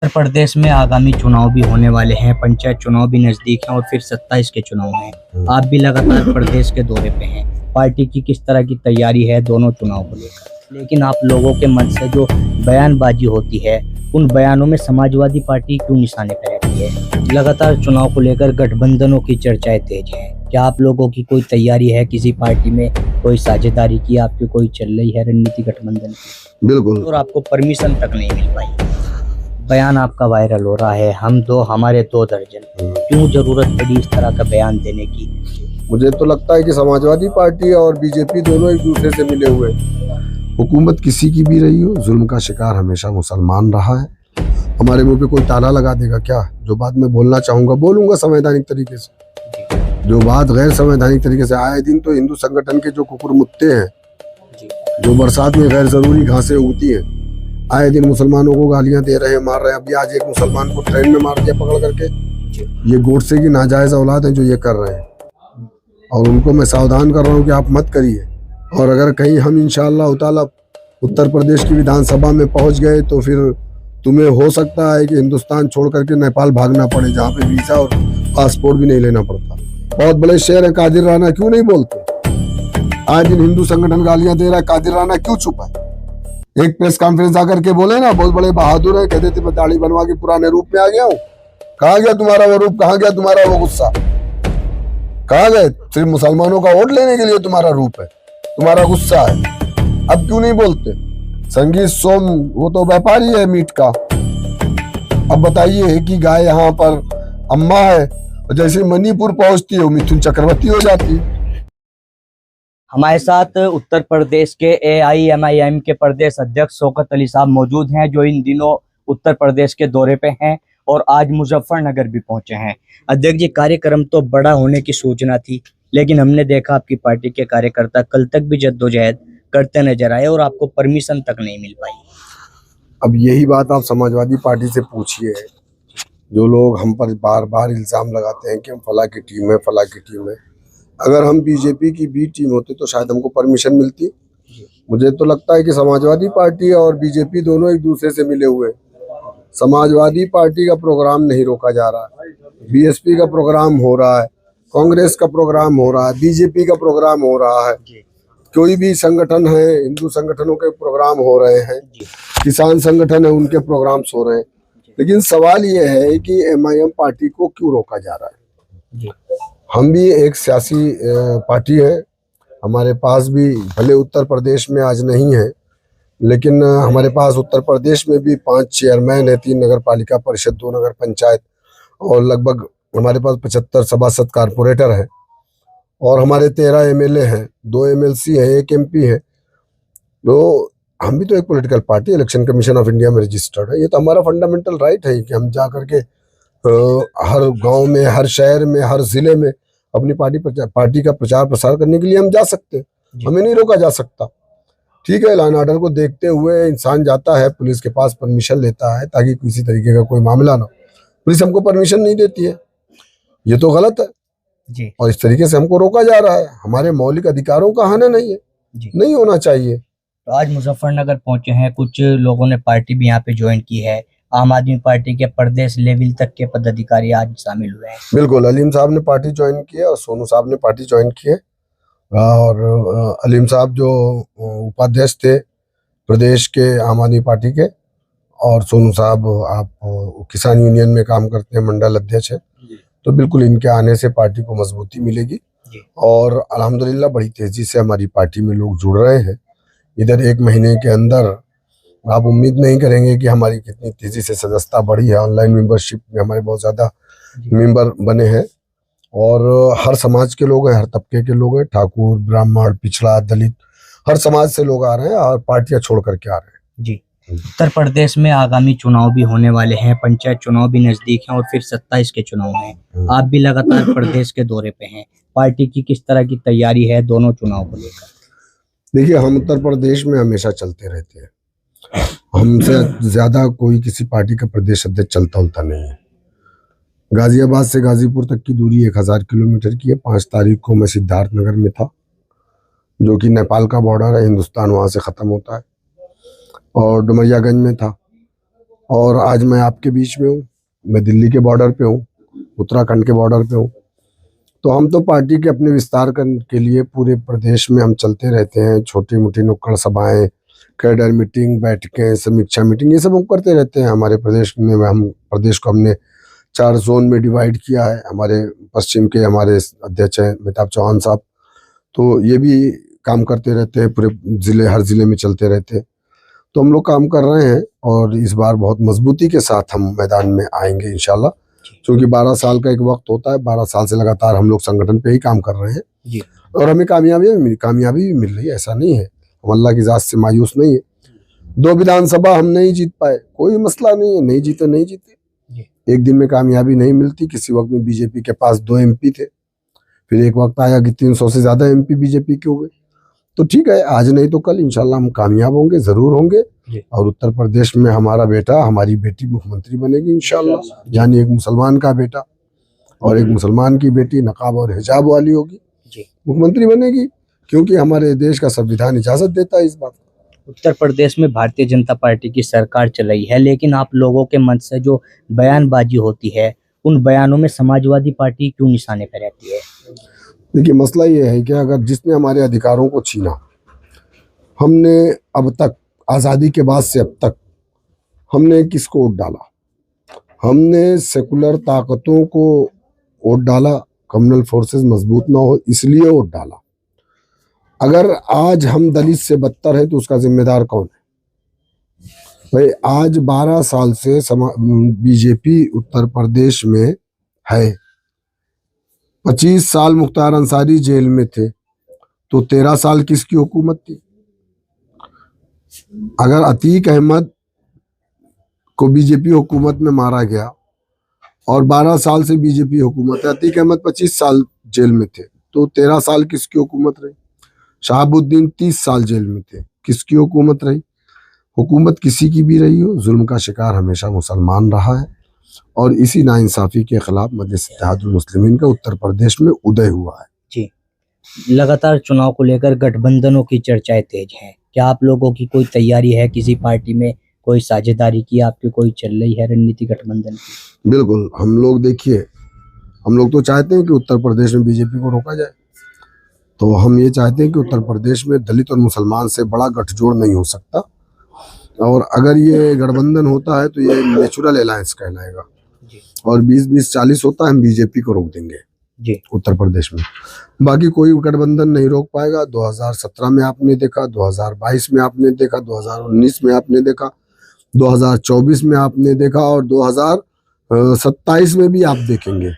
उत्तर प्रदेश में आगामी चुनाव भी होने वाले हैं, पंचायत चुनाव भी नजदीक हैं और फिर 27 के चुनाव हैं। आप भी लगातार प्रदेश के दौरे पे हैं। पार्टी की किस तरह की तैयारी है दोनों चुनाव को लेकर? लेकिन आप लोगों के मन से जो बयानबाजी होती है, उन बयानों में समाजवादी पार्टी क्यों निशाने पर रहती है? लगातार चुनाव को लेकर गठबंधनों की चर्चाएं तेज हैं। क्या आप लोगों की कोई तैयारी है किसी पार्टी में कोई साझेदारी की आपकी कोई चल रही है रणनीति गठबंधन की? बिल्कुल। और आपको परमिशन तक नहीं मिल पाई। बयान आपका वायरल हो रहा है, हम दो हमारे 2 दर्जन। क्यों जरूरत पड़ी इस तरह का बयान देने की? मुझे तो लगता है कि समाजवादी पार्टी और बीजेपी दोनों एक दूसरे से मिले हुए। हुकूमत किसी की भी रही हो, जुल्म का शिकार हमेशा मुसलमान रहा है। हमारे मुंह पे कोई ताला लगा देगा क्या? जो बात मैं बोलना चाहूंगा बोलूंगा संवैधानिक तरीके से। जो बात गैर संवैधानिक तरीके से, आए दिन तो हिंदू संगठन के जो कुकुर मुत्ते हैं, जो बरसात में गैर जरूरी घासें उगती हैं, आए दिन मुसलमानों को गालियां दे रहे हैं, मार रहे हैं। अभी आज एक मुसलमान को ट्रेन में मार दिया पकड़ करके। ये गोडसे की नाजायज औलाद है जो ये कर रहे हैं, और उनको मैं सावधान कर रहा हूँ कि आप मत करिए। और अगर कहीं हम इंशाअल्लाह ताला उत्तर प्रदेश की विधानसभा में पहुंच गए तो फिर तुम्हें हो सकता है कि हिंदुस्तान छोड़ करके नेपाल भागना पड़े, जहाँ पे वीजा और पासपोर्ट भी नहीं लेना पड़ता। बहुत बड़े शहर है कादिर राना, क्यों नहीं बोलते? आज दिन हिंदू संगठन गालियां दे रहा है, कादिर राना क्यों छुपा है? एक प्रेस कॉन्फ्रेंस आकर के बोले ना, बहुत बड़े बहादुर है, कहते थे मैं दाढ़ी बनवा के पुराने रूप में आ गया हूँ। कहाँ गया तुम्हारा वो रूप? कहाँ गया तुम्हारा वो गुस्सा? कहाँ गए? सिर्फ मुसलमानों का वोट लेने के लिए तुम्हारा रूप है, तुम्हारा गुस्सा है। अब क्यों नहीं बोलते? संगीत सोम वो तो व्यापारी है मीट का। अब बताइए कि गाय यहाँ पर अम्मा है, और जैसे मणिपुर पहुंचती है वो मिथुन चक्रवर्ती हो जाती है। हमारे साथ उत्तर प्रदेश के AIMIM के प्रदेश अध्यक्ष शौकत अली साहब मौजूद हैं, जो इन दिनों उत्तर प्रदेश के दौरे पे हैं और आज मुजफ्फरनगर भी पहुंचे हैं। अध्यक्ष जी, कार्यक्रम तो बड़ा होने की सूचना थी, लेकिन हमने देखा आपकी पार्टी के कार्यकर्ता कल तक भी जद्दोजहद करते नजर आए और आपको परमिशन तक नहीं मिल पाई। अब यही बात आप समाजवादी पार्टी से पूछिए। जो लोग हम पर बार बार इल्जाम लगाते हैं कि हम फला की टीम है, फला की टीम है। अगर हम बीजेपी की बी टीम होते तो शायद हमको परमिशन मिलती। मुझे तो लगता है कि समाजवादी पार्टी और बीजेपी दोनों एक दूसरे से मिले हुए। समाजवादी पार्टी का प्रोग्राम नहीं रोका जा रहा है, BSP का प्रोग्राम हो रहा है, कांग्रेस का प्रोग्राम हो रहा है, बीजेपी का प्रोग्राम हो रहा है, कोई भी संगठन है, हिंदू संगठनों के प्रोग्राम हो रहे हैं, किसान संगठन है उनके प्रोग्राम्स हो रहे हैं। लेकिन सवाल ये है कि MIM पार्टी को क्यों रोका जा रहा है? हम भी एक सियासी पार्टी है, हमारे पास भी भले उत्तर प्रदेश में आज नहीं है, लेकिन हमारे पास उत्तर प्रदेश में भी 5 चेयरमैन है, 3 नगर पालिका परिषद, 2 नगर पंचायत, और लगभग हमारे पास 75 सभासद कारपोरेटर है, और हमारे 13 MLA हैं, 2 MLC है, 1 MP है। तो हम भी तो एक political party, election commission of India में रजिस्टर्ड है। ये तो हमारा फंडामेंटल राइट है कि हम जा करके हर गांव में, हर शहर में, हर जिले में अपनी पार्टी का प्रचार प्रसार करने के लिए हम जा सकते हैं, हमें नहीं रोका जा सकता। ठीक है, लॉ एंड ऑर्डर को देखते हुए इंसान जाता है, पुलिस के पास परमिशन लेता है ताकि किसी तरीके का कोई मामला ना हो। पुलिस हमको परमिशन नहीं देती है, ये तो गलत है जी। और इस तरीके से हमको रोका जा रहा है, हमारे मौलिक अधिकारों का हनन नहीं है जी। नहीं होना चाहिए। तो आज मुजफ्फरनगर पहुंचे हैं, कुछ लोगों ने पार्टी भी यहाँ पे ज्वाइन की है। आम आदमी पार्टी के प्रदेश लेवल तक के पदाधिकारी आज शामिल हुए हैं। बिल्कुल, अलीम साहब ने पार्टी ज्वाइन की है और सोनू साहब ने पार्टी ज्वाइन की है। और अलीम साहब जो उपाध्यक्ष थे प्रदेश के आम आदमी पार्टी के, और सोनू साहब आप किसान यूनियन में काम करते हैं, मंडल अध्यक्ष है। तो बिल्कुल इनके आने से पार्टी को मजबूती मिलेगी और अल्हम्दुलिल्लाह बड़ी तेजी से हमारी पार्टी में लोग जुड़ रहे हैं। इधर 1 महीने के अंदर आप उम्मीद नहीं करेंगे कि हमारी कितनी तेजी से सदस्यता बढ़ी है। ऑनलाइन मेंबरशिप में हमारे बहुत ज़्यादा मेंबर बने हैं, और हर समाज के लोग हैं, हर तबके के लोग हैं, ठाकुर, ब्राह्मण, पिछड़ा, दलित, हर समाज से लोग आ रहे हैं और पार्टियां छोड़ करके आ रहे हैं जी। उत्तर प्रदेश में आगामी चुनाव भी होने वाले हैं, पंचायत चुनाव भी नजदीक हैं और फिर 27 के चुनाव हैं। आप भी लगातार प्रदेश के दौरे पे हैं। पार्टी की किस तरह की तैयारी है दोनों चुनाव को लेकर? देखिए, हम उत्तर प्रदेश में हमेशा चलते रहते हैं, हमसे ज्यादा कोई किसी पार्टी का प्रदेश अध्यक्ष चलता उलता नहीं है। गाजियाबाद से गाजीपुर तक की दूरी 1000 किलोमीटर की है। 5 तारीख को मैं सिद्धार्थनगर में था, जो कि नेपाल का बॉर्डर है, हिंदुस्तान वहाँ से ख़त्म होता है, और डुमरियागंज में था। और आज मैं आपके बीच में हूँ। मैं दिल्ली के बॉर्डर पे हूँ, उत्तराखंड के बॉर्डर पे हूँ। तो हम तो पार्टी के अपने विस्तार के लिए पूरे प्रदेश में हम चलते रहते हैं। छोटी मोटी नुक्कड़ सभाएं, कैडर मीटिंग, बैठकें, समीक्षा मीटिंग, ये सब हम करते रहते हैं। हमारे प्रदेश में हम प्रदेश को हमने 4 जोन में डिवाइड किया है। हमारे पश्चिम के हमारे अध्यक्ष हैं मेहताब चौहान साहब, तो ये भी काम करते रहते हैं, पूरे जिले हर जिले में चलते रहते हैं। तो हम लोग काम कर रहे हैं और इस बार बहुत मजबूती के साथ हम मैदान में आएंगे इंशाल्लाह, क्योंकि 12 साल का एक वक्त होता है। 12 साल से लगातार हम लोग संगठन पे ही काम कर रहे हैं जी। और हमें कामयाबी भी मिल रही है। ऐसा नहीं है, हम अल्लाह की ज़ात से मायूस नहीं है। 2 विधानसभा हम नहीं जीत पाए, कोई मसला नहीं है, नहीं जीते नहीं जीते। एक दिन में कामयाबी नहीं मिलती। किसी वक्त में बीजेपी के पास 2 MP थे, फिर एक वक्त आया कि 300 से ज़्यादा MP बीजेपी के हुए। तो ठीक है, आज नहीं तो कल इंशाल्लाह हम कामयाब होंगे, ज़रूर होंगे। और उत्तर प्रदेश में हमारा बेटा, हमारी बेटी मुख्यमंत्री बनेगी इंशाल्लाह। यानी एक मुसलमान का बेटा और एक मुसलमान की बेटी नकाब और हिजाब वाली होगी, मुख्यमंत्री बनेगी, क्योंकि हमारे देश का संविधान इजाज़त देता है इस बात। उत्तर प्रदेश में भारतीय जनता पार्टी की सरकार चल रही है, लेकिन आप लोगों के मन से जो बयानबाजी होती है, उन बयानों में समाजवादी पार्टी क्यों निशाने पर रहती है? देखिए, मसला ये है कि अगर जिसने हमारे अधिकारों को छीना, हमने अब तक आज़ादी के बाद से अब तक हमने किसको वोट डाला? हमने सेकुलर ताकतों को वोट डाला, कम्युनल फोर्सेस मजबूत ना हो इसलिए वोट डाला। अगर आज हम दलित से बदतर है तो उसका जिम्मेदार कौन है? भाई, आज 12 साल से बीजेपी उत्तर प्रदेश में है। 25 साल मुख्तार अंसारी जेल में थे, तो 13 साल किसकी हुकूमत थी? अगर अतीक अहमद को बीजेपी हुकूमत में मारा गया और 12 साल से बीजेपी हुकूमत है, अतीक अहमद 25 साल जेल में थे, तो 13 साल किसकी हुकूमत रही? शहाबुद्दीन 30 साल जेल में थे, किसकी हुकूमत रही? हुकूमत किसी की भी रही हो, जुल्म का शिकार हमेशा मुसलमान रहा है। और इसी नाइंसाफ़ी के खिलाफ मजलिस इत्तेहादुल मुस्लिमीन का उत्तर प्रदेश में उदय हुआ है। जी, लगातार चुनाव को लेकर गठबंधनों की चर्चाएं तेज हैं। क्या आप लोगों की कोई तैयारी है? किसी पार्टी में कोई साझेदारी की आपकी कोई चल रही है रणनीति गठबंधन की? बिल्कुल, हम लोग देखिए, हम लोग तो चाहते हैं कि उत्तर प्रदेश में बीजेपी को रोका जाए। तो हम ये चाहते हैं कि उत्तर प्रदेश में दलित और मुसलमान से बड़ा गठजोड़ नहीं हो सकता, और अगर ये गठबंधन होता है तो ये नेचुरल अलायंस कहलाएगा। और 20-20, 40 होता है, हम बीजेपी को रोक देंगे जी उत्तर प्रदेश में। बाकी कोई गठबंधन नहीं रोक पाएगा। 2017 में आपने देखा, 2022 में आपने देखा, 2019 में आपने देखा, 2024 में आपने देखा, और 2027 में भी आप देखेंगे।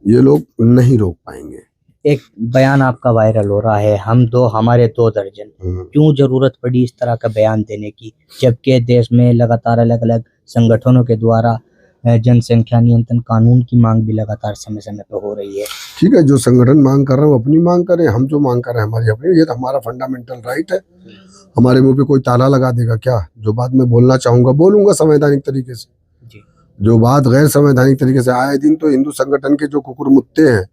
ये लोग नहीं रोक पाएंगे। एक बयान आपका वायरल हो रहा है, हमारे 2 दर्जन। क्यों जरूरत पड़ी इस तरह का बयान देने की, जबकि देश में लगातार अलग अलग संगठनों के द्वारा जनसंख्या नियंत्रण कानून की मांग भी लगातार समय समय पर हो रही है? ठीक है, जो संगठन मांग कर रहे हैं वो अपनी मांग करें, हम जो मांग कर रहे हैं हमारी अपनी। ये तो हमारा फंडामेंटल राइट है। हमारे मुंह पे कोई ताला लगा देगा क्या? जो बात मैं बोलना चाहूंगा बोलूंगा संवैधानिक तरीके से। जो बात गैर संवैधानिक तरीके से, आए दिन तो हिंदू संगठन के जो कुकुर मुत्ते हैं,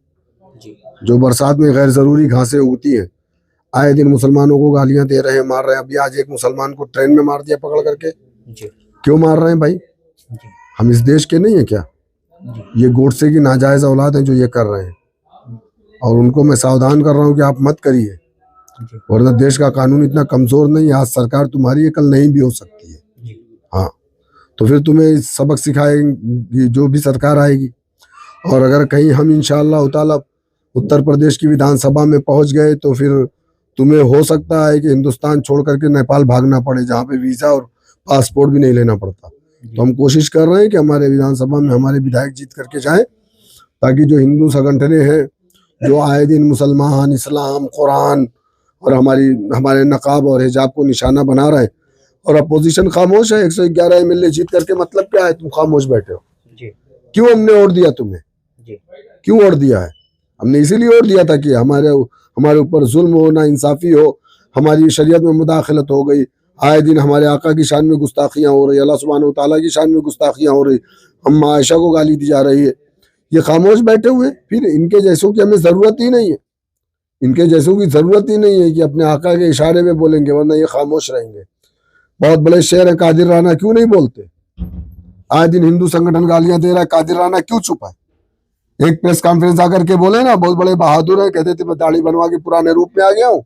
जो बरसात में गैर जरूरी घासें उगती हैं, आए दिन मुसलमानों को गालियां दे रहे हैं, मार रहे हैं। अभी आज एक मुसलमान को ट्रेन में मार दिया पकड़ करके। क्यों मार रहे हैं भाई? हम इस देश के नहीं है क्या? ये गोडसे की नाजायज औलाद है जो ये कर रहे हैं, और उनको मैं सावधान कर रहा हूँ कि आप मत करिए, वरना देश का कानून इतना कमजोर नहीं है। आज सरकार तुम्हारी है, कल नहीं भी हो सकती है। हाँ, तो फिर तुम्हें सबक सिखाएगी जो भी सरकार आएगी। और अगर कहीं हम इंशाअल्लाह ताला उत्तर प्रदेश की विधानसभा में पहुंच गए तो फिर तुम्हें हो सकता है कि हिंदुस्तान छोड़ करके नेपाल भागना पड़े, जहाँ पे वीज़ा और पासपोर्ट भी नहीं लेना पड़ता। तो हम कोशिश कर रहे हैं कि हमारे विधानसभा में हमारे विधायक जीत करके जाएं, ताकि जो हिंदू संगठनें हैं जो आए दिन मुसलमान, इस्लाम, कुरान और हमारे नकाब और हिजाब को निशाना बना रहे हैं, और अपोजिशन खामोश है। 111 MLA जीत करके मतलब क्या है? तुम खामोश बैठे हो। क्यों हमने वोट दिया तुम्हें? क्यों वोट दिया है? हमने इसीलिए वोट दिया था कि हमारे ऊपर जुल्म हो, ना इंसाफी हो, हमारी शरीयत में मुदाखलत हो गई, आए दिन हमारे आका की शान में गुस्ताखियाँ हो रही, अल्लाह सुब्हानहू व तआला की शान में गुस्ताखियाँ हो रही, हम आयशा को गाली दी जा रही है। ये खामोश बैठे हुए, फिर इनके जैसों की हमें ज़रूरत ही नहीं है। इनके जैसों की ज़रूरत ही नहीं है कि अपने आका के इशारे में बोलेंगे, वरना ये खामोश रहेंगे। बहुत बड़े शेर हैं, कादिर राना क्यों नहीं बोलते? आज दिन हिंदू संगठन गालियां दे रहा है, कादिर राना क्यों चुप है? एक प्रेस कॉन्फ्रेंस आकर के बोले ना, बहुत बड़े बहादुर है, कहते थे मैं दाढ़ी बनवा के पुराने रूप में आ गया हूं।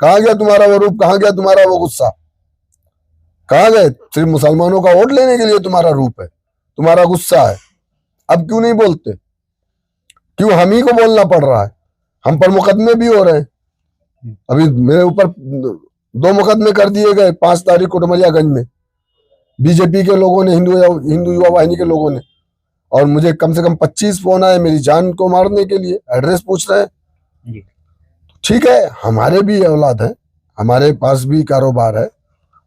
कहां गया तुम्हारा वो रूप, कहां गया तुम्हारा वो गुस्सा, कहां गए? सिर्फ मुसलमानों का वोट लेने के लिए तुम्हारा रूप है, तुम्हारा गुस्सा है। अब क्यों नहीं बोलते? क्यों हम ही को बोलना पड़ रहा है? हम पर मुकदमे भी हो रहे हैं। अभी मेरे ऊपर 2 मुकदमे कर दिए गए 5 तारीख को डुमरियागंज में, बीजेपी के लोगों ने, हिंदू युवा वाहिनी के लोगों ने। और मुझे कम से कम 25 फोन आए मेरी जान को मारने के लिए, एड्रेस पूछ रहे हैं। ठीक है, हमारे भी औलाद है, हमारे पास भी कारोबार है,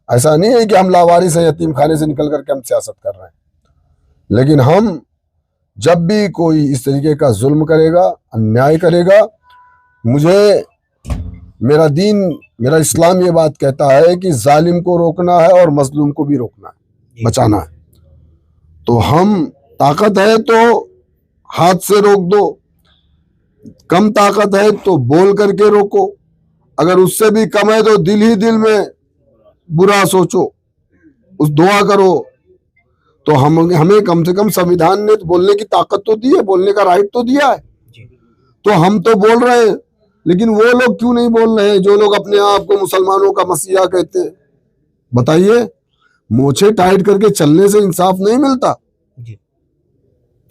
ऐसा नहीं है कि हम लावारिस हैं, यतीम खाने से निकल करके हम सियासत कर रहे हैं। लेकिन हम जब भी कोई इस तरीके का जुल्म करेगा, अन्याय करेगा, मुझे मेरा दीन, मेरा इस्लाम ये बात कहता है कि जालिम को रोकना है और मजलूम को भी रोकना है, बचाना है। तो हम, ताकत है तो हाथ से रोक दो, कम ताकत है तो बोल करके रोको, अगर उससे भी कम है तो दिल ही दिल में बुरा सोचो, उस दुआ करो। तो हमें कम से कम संविधान ने बोलने की ताकत तो दी है, बोलने का राइट तो दिया है। तो हम तो बोल रहे हैं, लेकिन वो लोग क्यों नहीं बोल रहे हैं जो लोग अपने आप को मुसलमानों का मसीहा कहते हैं? बताइए, मोछे टाइट करके चलने से इंसाफ नहीं मिलता।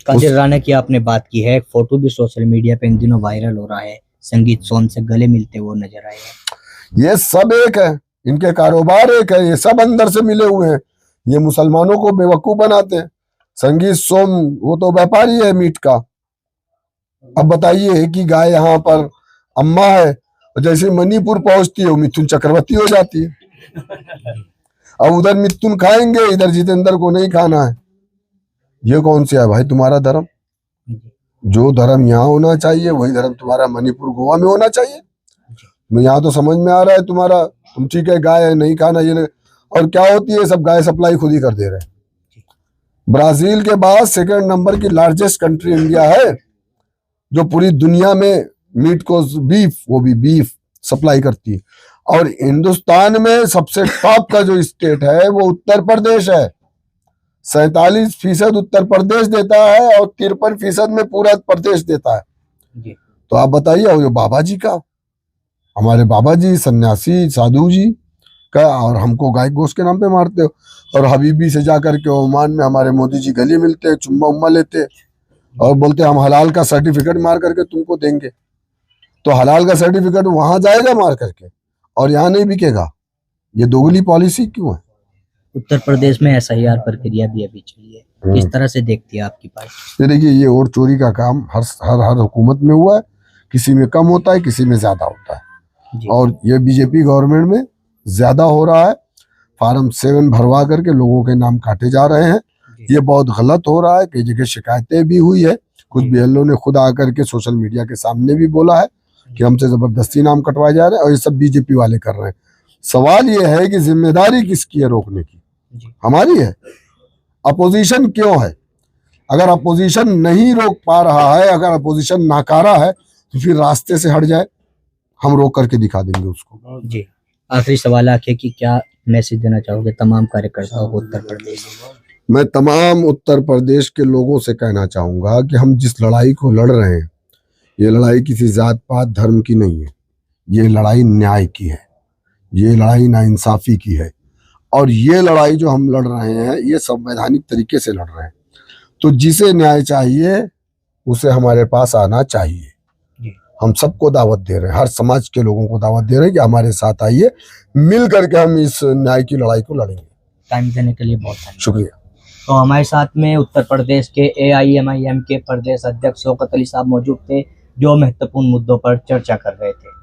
कादिर राना की आपने बात की है, एक फोटो भी सोशल मीडिया पे इन दिनों वायरल हो रहा है, संगीत सोम से गले मिलते वो नजर आए हैं। ये सब एक है, इनके कारोबार एक है, ये सब अंदर से मिले हुए हैं, ये मुसलमानों को बेवकूफ बनाते हैं। संगीत सोम वो तो व्यापारी है मीट का। अब बताइए कि गाय यहाँ पर अम्मा है, और जैसे मणिपुर पहुंचती है वो मिथुन चक्रवर्ती हो जाती है। अब उधर मिथुन खाएंगे, इधर जितेंद्र को नहीं खाना है। ये कौन सा है भाई तुम्हारा धर्म? जो धर्म यहाँ होना चाहिए वही धर्म तुम्हारा मणिपुर गोवा में होना चाहिए। यहाँ तो समझ में आ रहा है तुम्हारा, तुम ठीक है गाय है नहीं खाना ये नहीं। और क्या होती है, सब गाय सप्लाई खुद ही कर दे रहे हैं। ब्राजील के बाद 2nd नंबर की लार्जेस्ट कंट्री इंडिया है, जो पूरी दुनिया में मीट को, बीफ, वो भी बीफ सप्लाई करती है। और हिंदुस्तान में सबसे टॉप का जो स्टेट है वो उत्तर प्रदेश है। 47% उत्तर प्रदेश देता है और 53% में पूरा प्रदेश देता है। तो आप बताइए, वो बाबा जी का, हमारे बाबा जी सन्यासी साधु जी का, और हमको गाय गोश्त के नाम पे मारते हो। और हबीबी से जाकर के ओमान में हमारे मोदी जी गले मिलते, चुम्मा उम्मा लेते और बोलते हम हलाल का सर्टिफिकेट मार करके तुमको देंगे। तो हलाल का सर्टिफिकेट वहां जाएगा मार करके और यहाँ नहीं बिकेगा। ये दोगली पॉलिसी क्यों है? उत्तर प्रदेश में SIR प्रक्रिया भी अभी चली है, किस तरह से देखती है आपकी पार्टी? देखिए, ये वोट चोरी का काम हर हुकूमत में हुआ है, किसी में कम होता है, किसी में ज्यादा होता है। और ये बीजेपी गवर्नमेंट में ज्यादा हो रहा है। फार्म 7 भरवा करके लोगों के नाम काटे जा रहे हैं, ये बहुत गलत हो रहा है। कई जगह शिकायतें भी हुई है, कुछ BLO ने खुद आकर के सोशल मीडिया के सामने भी बोला है कि हमसे जबरदस्ती नाम कटवाए जा रहे हैं, और ये सब बीजेपी वाले कर रहे हैं। सवाल ये है कि जिम्मेदारी किसकी है रोकने की? हमारी है। अपोजिशन क्यों है? अगर अपोजिशन नहीं रोक पा रहा है, अगर अपोजिशन नाकारा है, तो फिर रास्ते से हट जाए, हम रोक करके दिखा देंगे उसको। जी, आखिरी सवाल आखिर कि क्या मैसेज देना चाहोगे तमाम कार्यकर्ताओं को उत्तर प्रदेश? मैं तमाम उत्तर प्रदेश के लोगों से कहना चाहूंगा कि हम जिस लड़ाई को लड़ रहे हैं, ये लड़ाई किसी जात पात धर्म की नहीं है, ये लड़ाई न्याय की है, ये लड़ाई नाइंसाफी की है। और ये लड़ाई जो हम लड़ रहे हैं ये संवैधानिक तरीके से लड़ रहे हैं। तो जिसे न्याय चाहिए उसे हमारे पास आना चाहिए। हम सबको दावत दे रहे हैं, हर समाज के लोगों को दावत दे रहे हैं कि हमारे साथ आइए, मिल करके हम इस न्याय की लड़ाई को लड़ेंगे। टाइम देने के लिए बहुत धन्यवाद। शुक्रिया। तो हमारे साथ में उत्तर प्रदेश के AIMIM के प्रदेश अध्यक्ष शौकत अली साहब मौजूद थे, जो महत्वपूर्ण मुद्दों पर चर्चा कर रहे थे।